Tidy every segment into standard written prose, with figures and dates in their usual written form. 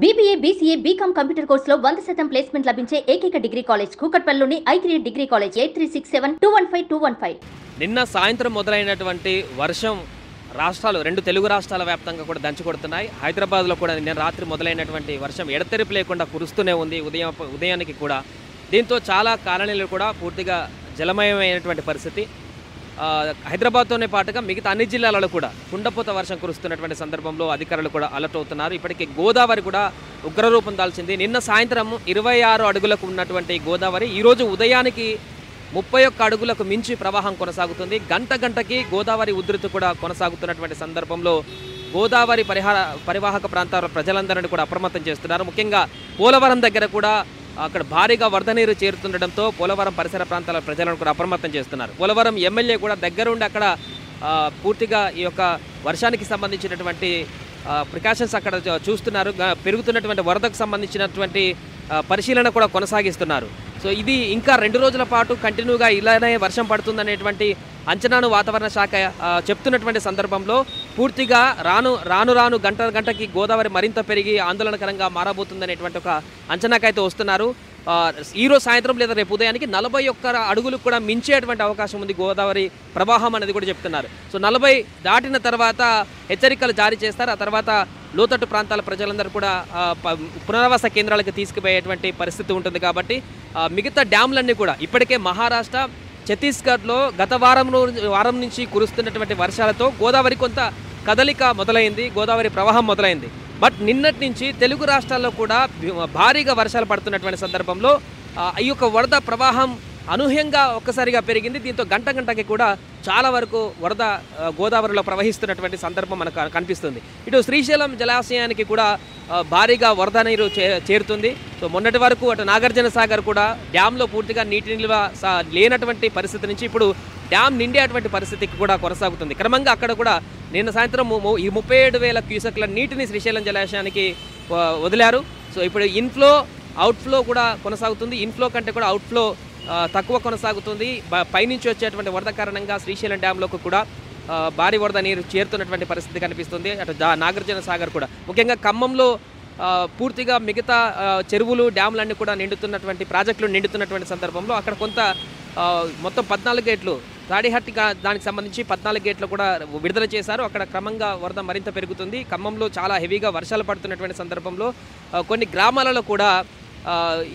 BBA, BCA, BCom computer కోర్సులో 100% placement లభించే ఏకైక డిగ్రీ కాలేజ్ కూకట్పల్లిలోని I3 డిగ్రీ కాలేజ్ 8367215215. నిన్న సాయంత్రం మొదలైనటువంటి వర్షం రెండు తెలుగు రాష్ట్రాల వ్యాప్తంగా కూడా దంచుకొడుతున్నాయి. హైదరాబాద్లో కూడా నిన్న రాత్రి మొదలైనటువంటి వర్షం ఎడతెరిపి లేకుండా కురుస్తూనే ఉంది ఉదయానికి కూడా. దీంతో చాలా కాలనీలు కూడా పూర్తిగా జలమయమైనటువంటి పరిస్థితి. హైదరాబాద్తోనే పాటుగా మిగతా అన్ని జిల్లాలలో కూడా కుండపోత వర్షం కురుస్తున్నటువంటి సందర్భంలో అధికారులు కూడా అలర్ట్ అవుతున్నారు. ఇప్పటికే గోదావరి కూడా ఉగ్రరూపం దాల్చింది. నిన్న సాయంత్రం 26 అడుగులకు ఉన్నటువంటి గోదావరి ఈరోజు ఉదయానికి 31 అడుగులకు మించి ప్రవాహం కొనసాగుతుంది. గంటకి గోదావరి ఉధృతి కూడా కొనసాగుతున్నటువంటి సందర్భంలో గోదావరి పరివాహక ప్రాంతాల ప్రజలందరినీ కూడా అప్రమత్తం చేస్తున్నారు. ముఖ్యంగా పోలవరం దగ్గర కూడా అక్కడ భారీగా వరద నీరు చేరుతుండటంతో పోలవరం పరిసర ప్రాంతాల ప్రజలను కూడా అప్రమత్తం చేస్తున్నారు. పోలవరం ఎమ్మెల్యే కూడా దగ్గరుండి అక్కడ పూర్తిగా ఈ యొక్క వర్షానికి సంబంధించినటువంటి ప్రికాషన్స్ అక్కడ చూస్తున్నారు. పెరుగుతున్నటువంటి వరదకు సంబంధించినటువంటి పరిశీలన కూడా కొనసాగిస్తున్నారు. సో ఇది ఇంకా 2 రోజుల పాటు కంటిన్యూగా ఇలానే వర్షం పడుతుందనేటువంటి అంచనాను వాతావరణ శాఖ చెప్తున్నటువంటి సందర్భంలో పూర్తిగా రాను గంటకి గోదావరి మరింత పెరిగి ఆందోళనకరంగా మారబోతుందనేటువంటి ఒక అంచనాకైతే వస్తున్నారు. ఈరోజు సాయంత్రం లేదా రేపు ఉదయానికి 41 అడుగులు కూడా మించేటువంటి అవకాశం ఉంది గోదావరి ప్రవాహం అనేది కూడా చెప్తున్నారు. సో 40 దాటిన తర్వాత హెచ్చరికలు జారీ చేస్తారు. ఆ తర్వాత లోతట్టు ప్రాంతాల ప్రజలందరూ కూడా పునరావాస కేంద్రాలకు తీసుకుపోయేటువంటి పరిస్థితి ఉంటుంది. కాబట్టి మిగతా డ్యామ్లన్నీ కూడా ఇప్పటికే మహారాష్ట్ర, ఛత్తీస్గఢ్లో గత వారం నుంచి కురుస్తున్నటువంటి వర్షాలతో గోదావరి కొంత కదలిక మొదలైంది, గోదావరి ప్రవాహం మొదలైంది. బట్ నిన్నటి నుంచి తెలుగు రాష్ట్రాల్లో కూడా భారీగా వర్షాలు పడుతున్నటువంటి సందర్భంలో ఈ యొక్క వరద ప్రవాహం అనూహ్యంగా ఒక్కసారిగా పెరిగింది. దీంతో గంటకి కూడా చాలా వరకు వరద గోదావరిలో ప్రవహిస్తున్నటువంటి సందర్భం మనకు కనిపిస్తుంది. ఇటు శ్రీశైలం జలాశయానికి కూడా భారీగా వరద నీరు చేరుతుంది. సో మొన్నటి వరకు అటు నాగార్జున సాగర్ కూడా డ్యాంలో పూర్తిగా నీటి నిల్వ లేనటువంటి పరిస్థితి నుంచి ఇప్పుడు డ్యామ్ నిండేటువంటి పరిస్థితికి కూడా కొనసాగుతుంది. క్రమంగా అక్కడ కూడా నిన్న సాయంత్రం ఈ 37,000 క్యూసెక్ల నీటిని శ్రీశైలం జలాశయానికి వదిలారు. సో ఇప్పుడు ఇన్ఫ్లో అవుట్ఫ్లో కూడా కొనసాగుతుంది. ఇన్ఫ్లో కంటే కూడా అవుట్ఫ్లో తక్కువ కొనసాగుతుంది. పైనుంచి వచ్చేటువంటి వరద కారణంగా శ్రీశైలం డ్యాంలోకి కూడా భారీ వరద నీరు చేరుతున్నటువంటి పరిస్థితి కనిపిస్తుంది. అటు నాగార్జున సాగర్ కూడా ముఖ్యంగా ఖమ్మంలో పూర్తిగా మిగతా చెరువులు డ్యాములన్నీ కూడా ప్రాజెక్టులు నిండుతున్నటువంటి సందర్భంలో అక్కడ కొంత మొత్తం 14 గేట్లు తాడిహట్టి దానికి సంబంధించి 14 గేట్లు కూడా విడుదల చేశారు. అక్కడ క్రమంగా వరద మరింత పెరుగుతుంది. ఖమ్మంలో చాలా హెవీగా వర్షాలు పడుతున్నటువంటి సందర్భంలో కొన్ని గ్రామాలలో కూడా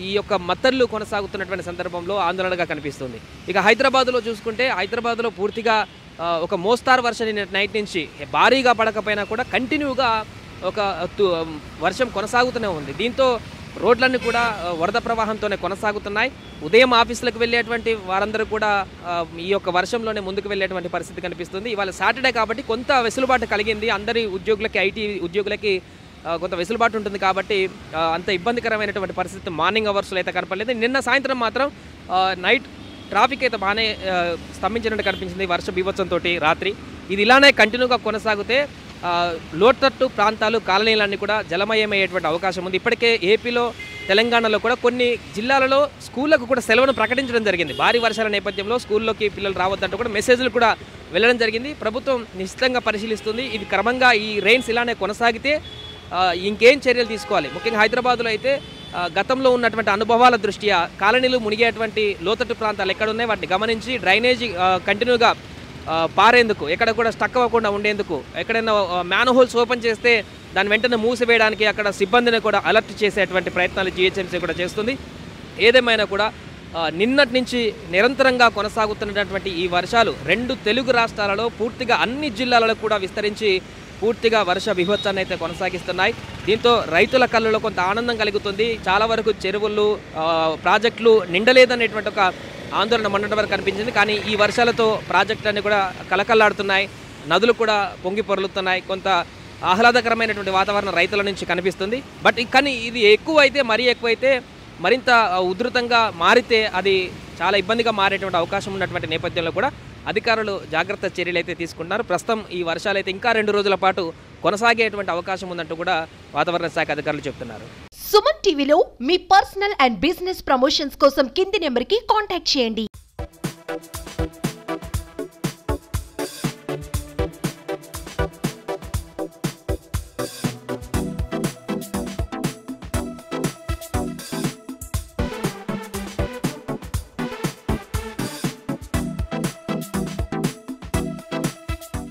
ఈ యొక్క మత్తర్లు కొనసాగుతున్నటువంటి సందర్భంలో ఆందోళనగా కనిపిస్తుంది. ఇక హైదరాబాద్లో చూసుకుంటే హైదరాబాద్లో పూర్తిగా ఒక మోస్తారు వర్షం నైట్ నుంచి భారీగా పడకపోయినా కూడా కంటిన్యూగా ఒక వర్షం కొనసాగుతూనే ఉంది. దీంతో రోడ్లన్నీ కూడా వరద ప్రవాహంతోనే కొనసాగుతున్నాయి. ఉదయం ఆఫీసులకు వెళ్ళేటువంటి వారందరూ కూడా ఈ యొక్క వర్షంలోనే ముందుకు వెళ్ళేటువంటి పరిస్థితి కనిపిస్తుంది. ఇవాళ సాటర్డే కాబట్టి కొంత వెసులుబాటు కలిగింది. అందరి ఉద్యోగులకి, ఐటీ ఉద్యోగులకి కొంత వెసులుబాటు ఉంటుంది కాబట్టి అంత ఇబ్బందికరమైనటువంటి పరిస్థితి మార్నింగ్ అవర్స్లో అయితే కనపడలేదు. నిన్న సాయంత్రం మాత్రం నైట్ ట్రాఫిక్ అయితే బాగానే స్తంభించినట్టు కనిపించింది వర్ష బీభత్సంతో రాత్రి. ఇది ఇలానే కంటిన్యూగా కొనసాగితే లోతట్టు ప్రాంతాలు, కాలనీలన్నీ కూడా జలమయమయ్యేటువంటి అవకాశం ఉంది. ఇప్పటికే ఏపీలో, తెలంగాణలో కూడా కొన్ని జిల్లాలలో స్కూళ్లకు కూడా సెలవును ప్రకటించడం జరిగింది. భారీ వర్షాల నేపథ్యంలో స్కూల్లోకి పిల్లలు రావద్దంటూ కూడా మెసేజ్లు కూడా వెళ్ళడం జరిగింది. ప్రభుత్వం నిశ్చితంగా పరిశీలిస్తుంది. ఇది క్రమంగా ఈ రెయిన్స్ ఇలానే కొనసాగితే ఇంకేం చర్యలు తీసుకోవాలి. ముఖ్యంగా హైదరాబాద్లో అయితే గతంలో ఉన్నటువంటి అనుభవాల దృష్ట్యా కాలనీలు మునిగేటువంటి లోతట్టు ప్రాంతాలు ఎక్కడున్నాయి వాటిని గమనించి డ్రైనేజీ కంటిన్యూగా పారేందుకు, ఎక్కడ కూడా స్టక్ అవ్వకుండా ఉండేందుకు, ఎక్కడైనా మ్యాన్ హోల్స్ ఓపెన్ చేస్తే దాన్ని వెంటనే మూసివేయడానికి అక్కడ సిబ్బందిని కూడా అలర్ట్ చేసేటువంటి ప్రయత్నాలు జీహెచ్ఎంసీ కూడా చేస్తుంది. ఏదేమైనా కూడా నిన్నటి నుంచి నిరంతరంగా కొనసాగుతున్నటువంటి ఈ వర్షాలు 2 తెలుగు రాష్ట్రాలలో పూర్తిగా అన్ని జిల్లాలలో కూడా విస్తరించి పూర్తిగా వర్ష బీభత్సాన్ని అయితే కొనసాగిస్తున్నాయి. దీంతో రైతుల కళ్ళలో కొంత ఆనందం కలుగుతుంది. చాలా వరకు చెరువులు, ప్రాజెక్టులు నిండలేదనేటువంటి ఒక ఆందోళన మొన్నటి వరకు కనిపించింది. కానీ ఈ వర్షాలతో ప్రాజెక్టులన్నీ కూడా కలకల్లాడుతున్నాయి, నదులు కూడా పొంగి పొర్లుతున్నాయి. కొంత ఆహ్లాదకరమైనటువంటి వాతావరణం రైతుల నుంచి కనిపిస్తుంది. కానీ ఇది మరీ ఎక్కువైతే మరింత ఉధృతంగా మారితే అది చాలా ఇబ్బందిగా మారేటువంటి అవకాశం ఉన్నటువంటి నేపథ్యంలో కూడా అధికారులు జాగ్రత్త చర్యలు అయితే తీసుకుంటున్నారు. ప్రస్తుతం ఈ వర్షాలు అయితే ఇంకా 2 రోజుల పాటు కొనసాగేటువంటి అవకాశం ఉందంటూ కూడా వాతావరణ శాఖ అధికారులు చెప్తున్నారు. సుమన్ టీవీలో మీ పర్సనల్ అండ్ బిజినెస్ ప్రమోషన్స్ కోసం కింది నెంబర్కి కాంటాక్ట్ చేయండి.